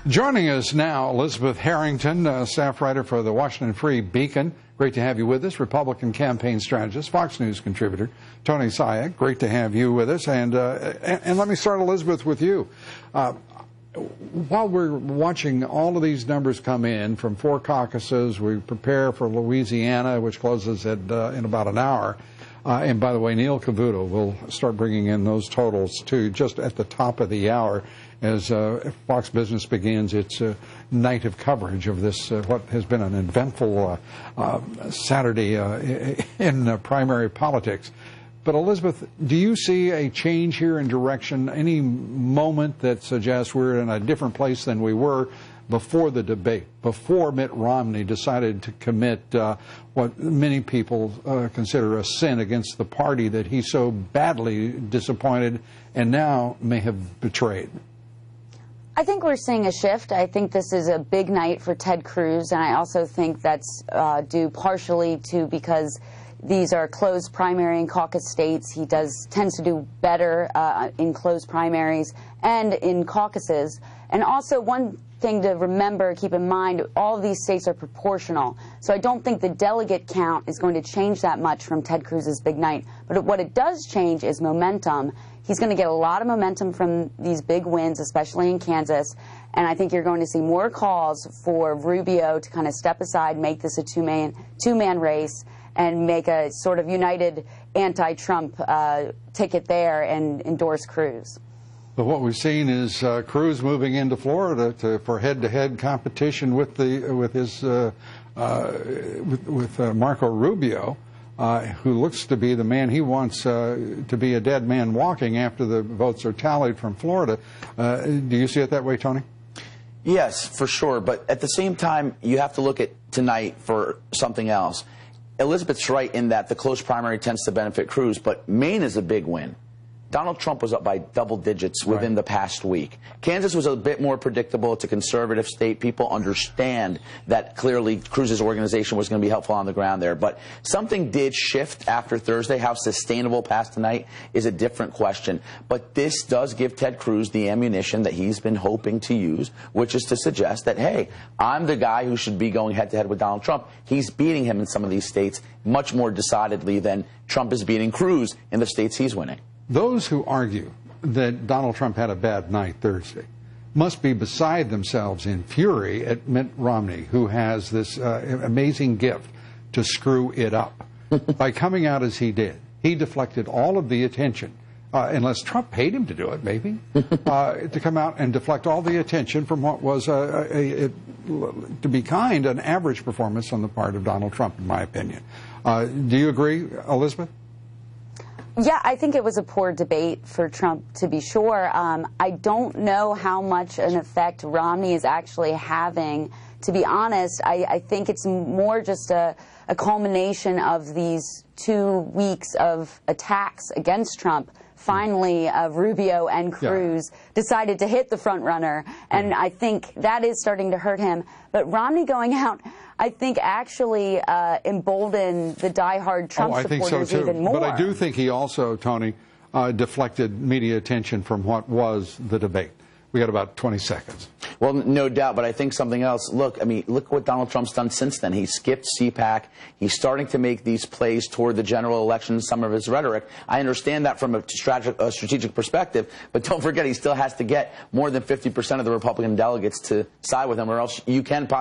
Joining us now, Elizabeth Harrington, staff writer for the Washington Free Beacon. Great to have you with us. Republican campaign strategist, Fox News contributor, Tony Sayek. Great to have you with us. And let me start, Elizabeth, with you. While we're watching all of these numbers come in from 4 caucuses, we prepare for Louisiana, which closes in about an hour. And by the way, Neil Cavuto will start bringing in those totals, too, just at the top of the hour as Fox Business begins its night of coverage of this, what has been an eventful Saturday in primary politics. But, Elizabeth, do you see a change here in direction, any moment that suggests we're in a different place than we were before the debate, before Mitt Romney decided to commit what many people consider a sin against the party that he so badly disappointed and now may have betrayed? I think we're seeing a shift. I think this is a big night for Ted Cruz, and I also think that's due partially to because these are closed primary and caucus states. He tends to do better in closed primaries and in caucuses. And also one thing to remember, keep in mind, all of these states are proportional. So I don't think the delegate count is going to change that much from Ted Cruz's big night. But what it does change is momentum. He's going to get a lot of momentum from these big wins, especially in Kansas. And I think you're going to see more calls for Rubio to kind of step aside, make this a two-man race, and make a sort of united anti-Trump ticket there and endorse Cruz. But what we've seen is Cruz moving into Florida for head-to-head competition with Marco Rubio, who looks to be the man he wants to be a dead man walking after the votes are tallied from Florida. Do you see it that way, Tony? Yes, for sure. But at the same time, you have to look at tonight for something else. Elizabeth's right in that the close primary tends to benefit Cruz, but Maine is a big win. Donald Trump was up by double digits within the past week. Kansas was a bit more predictable. It's a conservative state. People understand that clearly Cruz's organization was going to be helpful on the ground there. But something did shift after Thursday. How sustainable past tonight is a different question. But this does give Ted Cruz the ammunition that he's been hoping to use, which is to suggest that, hey, I'm the guy who should be going head-to-head with Donald Trump. He's beating him in some of these states much more decidedly than Trump is beating Cruz in the states he's winning. Those who argue that Donald Trump had a bad night Thursday must be beside themselves in fury at Mitt Romney, who has this amazing gift to screw it up. By coming out as he did, he deflected all of the attention, unless Trump paid him to do it, maybe, to come out and deflect all the attention from what was, to be kind, an average performance on the part of Donald Trump, in my opinion. Do you agree, Elizabeth? Yeah, I think it was a poor debate for Trump, to be sure. I don't know how much an effect Romney is actually having. To be honest, I think it's more just a culmination of these 2 weeks of attacks against Trump. Finally, Rubio and Cruz decided to hit the front runner, and I think that is starting to hurt him. But Romney going out, I think, actually emboldened the diehard Trump supporters even more. But I do think he also, Tony, deflected media attention from what was the debate. We got about 20 seconds. Well, no doubt, but I think something else. Look, I mean, look what Donald Trump's done since then. He skipped CPAC. He's starting to make these plays toward the general election, some of his rhetoric. I understand that from a strategic perspective, but don't forget he still has to get more than 50% of the Republican delegates to side with him, or else you can possibly